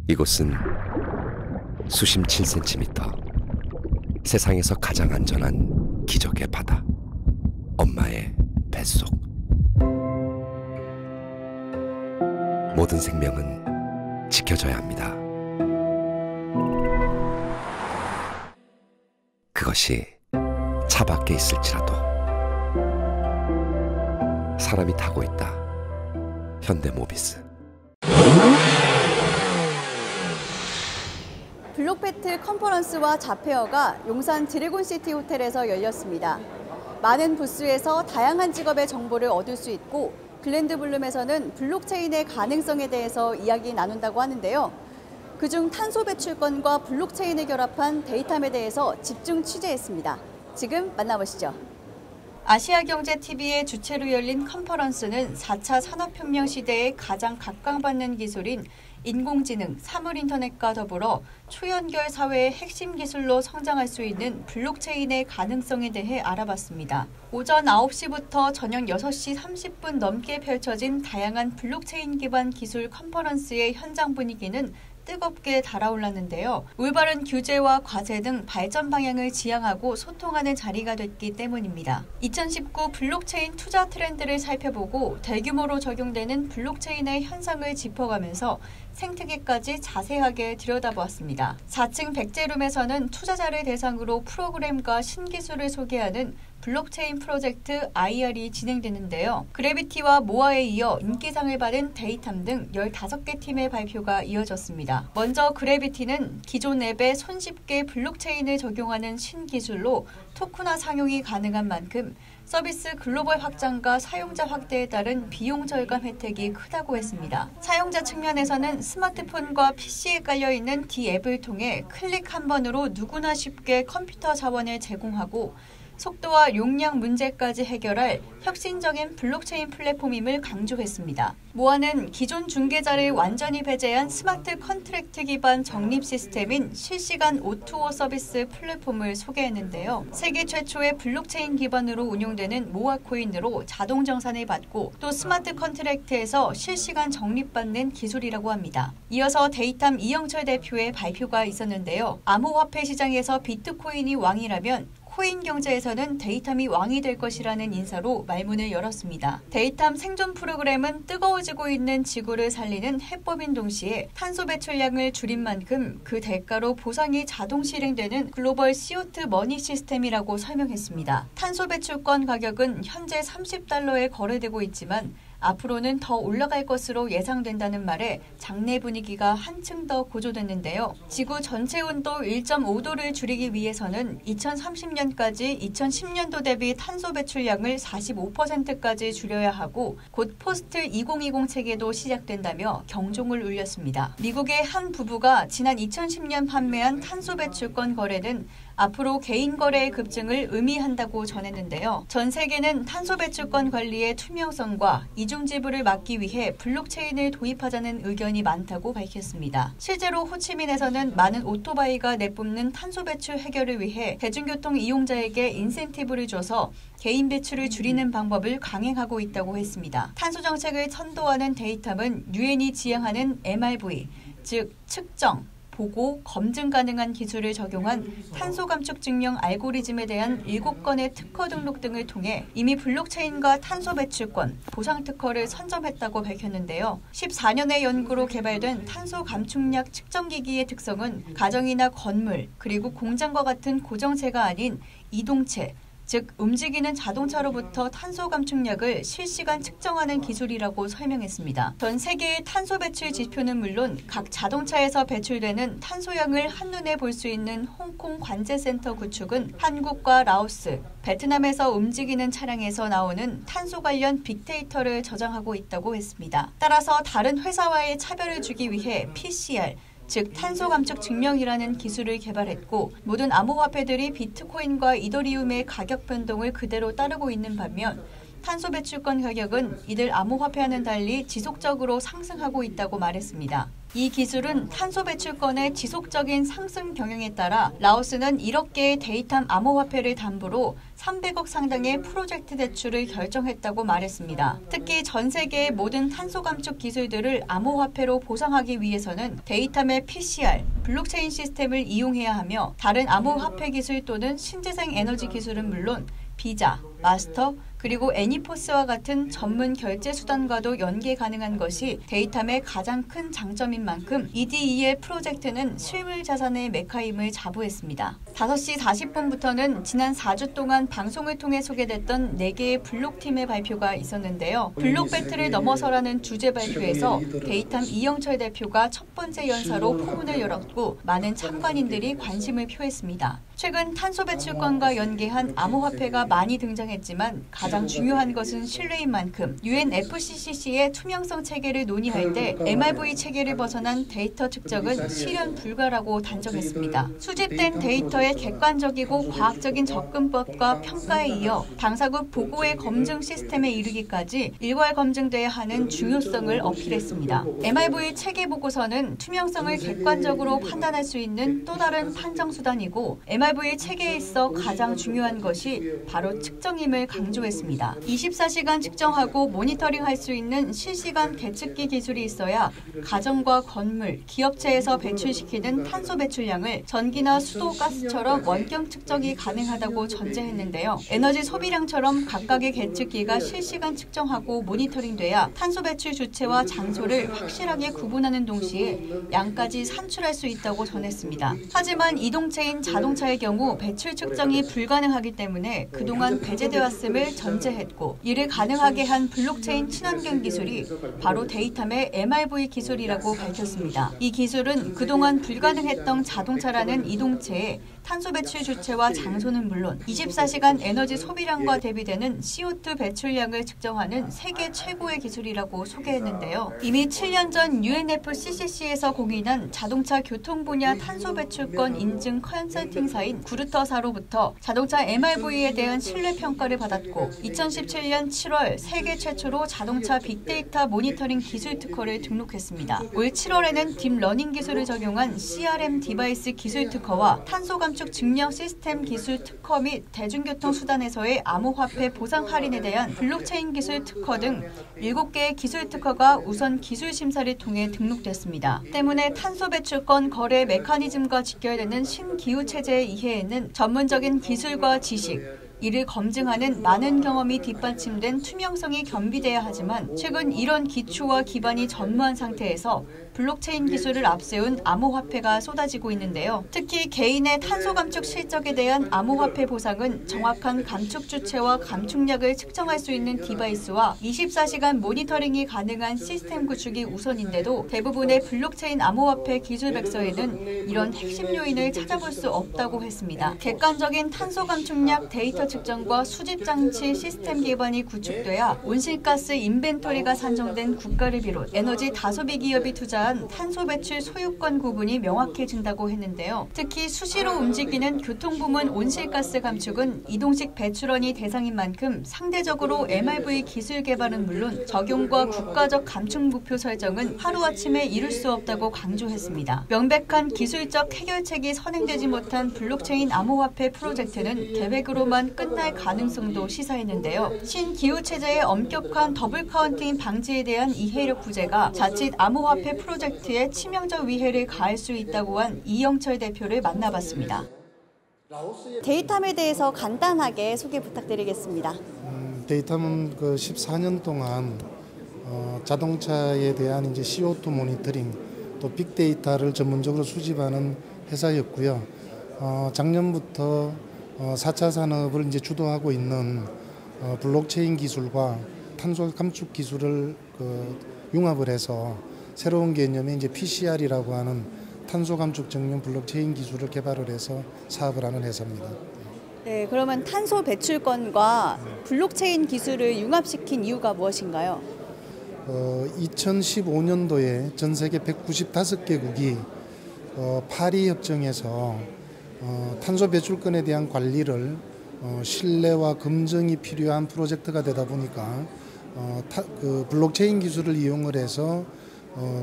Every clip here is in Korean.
이곳은 수심 7cm, 세상에서 가장 안전한 기적의 바다, 엄마의 뱃속. 모든 생명은 지켜져야 합니다. 그것이 차 밖에 있을지라도. 사람이 타고 있다. 현대모비스. 블록배틀 컨퍼런스와 자페어가 용산 드래곤시티 호텔에서 열렸습니다. 많은 부스에서 다양한 직업의 정보를 얻을 수 있고 글랜드블룸에서는 블록체인의 가능성에 대해서 이야기 나눈다고 하는데요. 그중 탄소 배출권과 블록체인을 결합한 데이텀에 대해서 집중 취재했습니다. 지금 만나보시죠. 아시아경제TV의 주최로 열린 컨퍼런스는 4차 산업혁명 시대에 가장 각광받는 기술인 인공지능, 사물인터넷과 더불어 초연결 사회의 핵심 기술로 성장할 수 있는 블록체인의 가능성에 대해 알아봤습니다. 오전 9시부터 저녁 6시 30분 넘게 펼쳐진 다양한 블록체인 기반 기술 컨퍼런스의 현장 분위기는 뜨겁게 달아올랐는데요. 올바른 규제와 과제 등 발전 방향을 지향하고 소통하는 자리가 됐기 때문입니다. 2019 블록체인 투자 트렌드를 살펴보고 대규모로 적용되는 블록체인의 현상을 짚어가면서 생태계까지 자세하게 들여다보았습니다. 4층 백제룸에서는 투자자를 대상으로 프로그램과 신기술을 소개하는 블록체인 프로젝트 IR이 진행되는데요. 그래비티와 모아에 이어 인기상을 받은 데이텀 등 15개 팀의 발표가 이어졌습니다. 먼저 그래비티는 기존 앱에 손쉽게 블록체인을 적용하는 신기술로 토큰화 상용이 가능한 만큼 서비스 글로벌 확장과 사용자 확대에 따른 비용 절감 혜택이 크다고 했습니다. 사용자 측면에서는 스마트폰과 PC에 깔려있는 D앱을 통해 클릭 한 번으로 누구나 쉽게 컴퓨터 자원을 제공하고 속도와 용량 문제까지 해결할 혁신적인 블록체인 플랫폼임을 강조했습니다. 모아는 기존 중개자를 완전히 배제한 스마트 컨트랙트 기반 적립 시스템인 실시간 O2O 서비스 플랫폼을 소개했는데요. 세계 최초의 블록체인 기반으로 운용되는 모아 코인으로 자동 정산을 받고 또 스마트 컨트랙트에서 실시간 적립받는 기술이라고 합니다. 이어서 데이텀 이영철 대표의 발표가 있었는데요. 암호화폐 시장에서 비트코인이 왕이라면 코인 경제에서는 데이텀이 왕이 될 것이라는 인사로 말문을 열었습니다. 데이텀 생존 프로그램은 뜨거워지고 있는 지구를 살리는 해법인 동시에 탄소 배출량을 줄인 만큼 그 대가로 보상이 자동 실행되는 글로벌 CO2 머니 시스템이라고 설명했습니다. 탄소 배출권 가격은 현재 $30에 거래되고 있지만 앞으로는 더 올라갈 것으로 예상된다는 말에 장내 분위기가 한층 더 고조됐는데요. 지구 전체 온도 1.5도를 줄이기 위해서는 2030년까지 2010년도 대비 탄소 배출량을 45%까지 줄여야 하고 곧 포스트 2020 체계도 시작된다며 경종을 울렸습니다. 미국의 한 부부가 지난 2010년 판매한 탄소 배출권 거래는 앞으로 개인 거래의 급증을 의미한다고 전했는데요. 전 세계는 탄소 배출권 관리의 투명성과 이중 지불을 막기 위해 블록체인을 도입하자는 의견이 많다고 밝혔습니다. 실제로 호치민에서는 많은 오토바이가 내뿜는 탄소 배출 해결을 위해 대중교통 이용자에게 인센티브를 줘서 개인 배출을 줄이는 방법을 강행하고 있다고 했습니다. 탄소 정책을 선도하는 데이텀은 유엔이 지향하는 MRV, 즉 측정, 보고, 검증 가능한 기술을 적용한 탄소 감축 증명 알고리즘에 대한 7건의 특허 등록 등을 통해 이미 블록체인과 탄소 배출권, 보상 특허를 선점했다고 밝혔는데요. 14년의 연구로 개발된 탄소 감축량 측정기기의 특성은 가정이나 건물, 그리고 공장과 같은 고정체가 아닌 이동체, 즉 움직이는 자동차로부터 탄소 감축량을 실시간 측정하는 기술이라고 설명했습니다. 전 세계의 탄소 배출 지표는 물론 각 자동차에서 배출되는 탄소량을 한눈에 볼 수 있는 홍콩 관제센터 구축은 한국과 라오스, 베트남에서 움직이는 차량에서 나오는 탄소 관련 빅데이터를 저장하고 있다고 했습니다. 따라서 다른 회사와의 차별을 주기 위해 PCR, 즉 탄소 감축 증명이라는 기술을 개발했고 모든 암호화폐들이 비트코인과 이더리움의 가격 변동을 그대로 따르고 있는 반면 탄소 배출권 가격은 이들 암호화폐와는 달리 지속적으로 상승하고 있다고 말했습니다. 이 기술은 탄소 배출권의 지속적인 상승 경영에 따라 라오스는 1억 개의 데이탐 암호화폐를 담보로 300억 상당의 프로젝트 대출을 결정했다고 말했습니다. 특히 전 세계의 모든 탄소 감축 기술들을 암호화폐로 보상하기 위해서는 데이탐의 PCR, 블록체인 시스템을 이용해야 하며 다른 암호화폐 기술 또는 신재생 에너지 기술은 물론 비자, 마스터, 그리고 애니포스와 같은 전문 결제 수단과도 연계 가능한 것이 데이탐의 가장 큰 장점인 만큼 EDE의 프로젝트는 실물 자산의 메카임을 자부했습니다. 5시 40분부터는 지난 4주 동안 방송을 통해 소개됐던 4개의 블록팀의 발표가 있었는데요. 블록 배틀을 넘어서라는 주제 발표에서 데이탐 이영철 대표가 첫 번째 연사로 포문을 열었고 많은 참관인들이 관심을 표했습니다. 최근 탄소 배출권과 연계한 암호화폐가 많이 등장했지만 가장 중요한 것은 신뢰인 만큼 UNFCCC의 투명성 체계를 논의할 때 MRV 체계를 벗어난 데이터 측정은 실현 불가라고 단정했습니다. 수집된 데이터의 객관적이고 과학적인 접근법과 평가에 이어 당사국 보고의 검증 시스템에 이르기까지 일괄 검증돼야 하는 중요성을 어필했습니다. MRV 체계 보고서는 투명성을 객관적으로 판단할 수 있는 또 다른 판정 수단이고 MRV 체계에 있어 가장 중요한 것이 바로 측정임을 강조했습니다. 24시간 측정하고 모니터링할 수 있는 실시간 계측기 기술이 있어야 가정과 건물, 기업체에서 배출시키는 탄소 배출량을 전기나 수도, 가스처럼 원격 측정이 가능하다고 전제했는데요. 에너지 소비량처럼 각각의 계측기가 실시간 측정하고 모니터링돼야 탄소 배출 주체와 장소를 확실하게 구분하는 동시에 양까지 산출할 수 있다고 전했습니다. 하지만 이동체인 자동차의 경우 배출 측정이 불가능하기 때문에 그동안 배제되어 왔음을 전제했고 이를 가능하게 한 블록체인 친환경 기술이 바로 데이탐의 MRV 기술이라고 밝혔습니다. 이 기술은 그동안 불가능했던 자동차라는 이동체의 탄소 배출 주체와 장소는 물론 24시간 에너지 소비량과 대비되는 CO2 배출량을 측정하는 세계 최고의 기술이라고 소개했는데요. 이미 7년 전 UNFCCC에서 공인한 자동차 교통 분야 탄소 배출권 인증 컨설팅사인 구르터사로부터 자동차 MRV에 대한 신뢰 평가를 받았고 2017년 7월 세계 최초로 자동차 빅데이터 모니터링 기술 특허를 등록했습니다. 올 7월에는 딥러닝 기술을 적용한 CRM 디바이스 기술 특허와 탄소 감축 증명 시스템 기술 특허 및 대중교통 수단에서의 암호화폐 보상 할인에 대한 블록체인 기술 특허 등 7개의 기술 특허가 우선 기술 심사를 통해 등록됐습니다. 때문에 탄소 배출권 거래 메커니즘과 직결되는 신기후 체제의 이해에는 전문적인 기술과 지식, 이를 검증하는 많은 경험이 뒷받침된 투명성이 겸비돼야 하지만 최근 이런 기초와 기반이 전무한 상태에서 블록체인 기술을 앞세운 암호화폐가 쏟아지고 있는데요. 특히 개인의 탄소 감축 실적에 대한 암호화폐 보상은 정확한 감축 주체와 감축량을 측정할 수 있는 디바이스와 24시간 모니터링이 가능한 시스템 구축이 우선인데도 대부분의 블록체인 암호화폐 기술 백서에는 이런 핵심 요인을 찾아볼 수 없다고 했습니다. 객관적인 탄소 감축량 데이터 측정과 수집 장치 시스템 기반이 구축돼야 온실가스 인벤토리가 산정된 국가를 비롯 에너지 다소비 기업이 투자한 탄소 배출 소유권 구분이 명확해진다고 했는데요. 특히 수시로 움직이는 교통부문 온실가스 감축은 이동식 배출원이 대상인 만큼 상대적으로 MRV 기술 개발은 물론 적용과 국가적 감축 목표 설정은 하루아침에 이룰 수 없다고 강조했습니다. 명백한 기술적 해결책이 선행되지 못한 블록체인 암호화폐 프로젝트는 계획으로만 끝날 가능성도 시사했는데요. 신기후체제의 엄격한 더블 카운팅 방지에 대한 이해력 부재가 자칫 암호화폐 프로젝트에 치명적 위해를 가할 수 있다고 한 이영철 대표를 만나봤습니다. 데이탐에 대해서 간단하게 소개 부탁드리겠습니다. 데이탐은 14년 동안 자동차에 대한 이제 CO2 모니터링 또 빅데이터를 전문적으로 수집하는 회사였고요. 작년부터 4차 산업을 이제 주도하고 있는 블록체인 기술과 탄소 감축 기술을 융합을 해서 새로운 개념의 이제 PCR이라고 하는 탄소 감축 증명 블록체인 기술을 개발을 해서 사업을 하는 회사입니다. 네, 그러면 탄소 배출권과 블록체인 기술을 융합시킨 이유가 무엇인가요? 2015년도에 전 세계 195개국이 파리 협정에서 탄소 배출권에 대한 관리를 신뢰와 검증이 필요한 프로젝트가 되다 보니까 블록체인 기술을 이용을 해서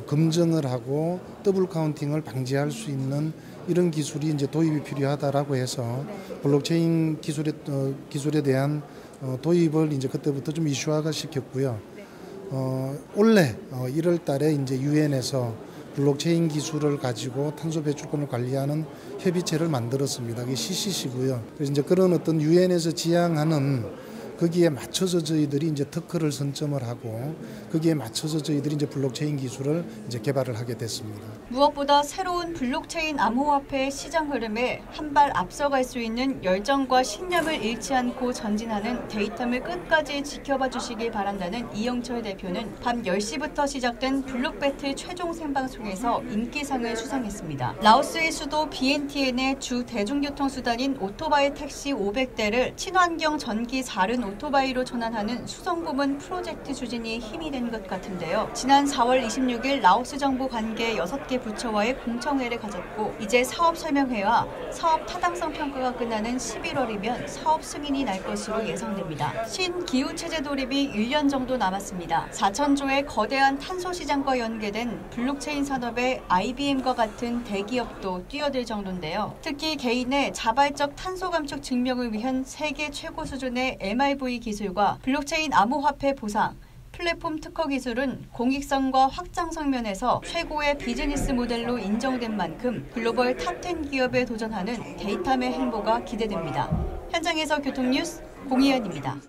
검증을 하고 더블 카운팅을 방지할 수 있는 이런 기술이 이제 도입이 필요하다라고 해서 블록체인 기술에 대한 도입을 이제 그때부터 좀 이슈화가 시켰고요. 올해 1월 달에 이제 유엔에서 블록체인 기술을 가지고 탄소 배출권을 관리하는 협의체를 만들었습니다. 그게 CCC고요. 그래서 이제 그런 어떤 유엔에서 지향하는 거기에 맞춰서 저희들이 이제 특허를 선점을 하고 거기에 맞춰서 저희들이 이제 블록체인 기술을 이제 개발을 하게 됐습니다. 무엇보다 새로운 블록체인 암호화폐의 시장 흐름에 한 발 앞서갈 수 있는 열정과 신념을 잃지 않고 전진하는 데이텀을 끝까지 지켜봐 주시길 바란다는 이영철 대표는 밤 10시부터 시작된 블록배틀 최종 생방송에서 인기상을 수상했습니다. 라오스의 수도 비엔티엔의 주 대중교통수단인 오토바이 택시 500대를 친환경 전기 4륜 오토바이로 전환하는 수성부문 프로젝트 추진이 힘이 된 것 같은데요. 지난 4월 26일 라오스 정부 관계 6개 부처와의 공청회를 가졌고 이제 사업 설명회와 사업 타당성 평가가 끝나는 11월이면 사업 승인이 날 것으로 예상됩니다. 신기후체제 도입이 1년 정도 남았습니다. 4천조의 거대한 탄소 시장과 연계된 블록체인 산업에 IBM과 같은 대기업도 뛰어들 정도인데요. 특히 개인의 자발적 탄소 감축 증명을 위한 세계 최고 수준의 MRV 기술과 블록체인 암호화폐 보상, 플랫폼 특허 기술은 공익성과 확장성 면에서 최고의 비즈니스 모델로 인정된 만큼 글로벌 탑10 기업에 도전하는 데이텀의 행보가 기대됩니다. 현장에서 교통뉴스 공희연입니다.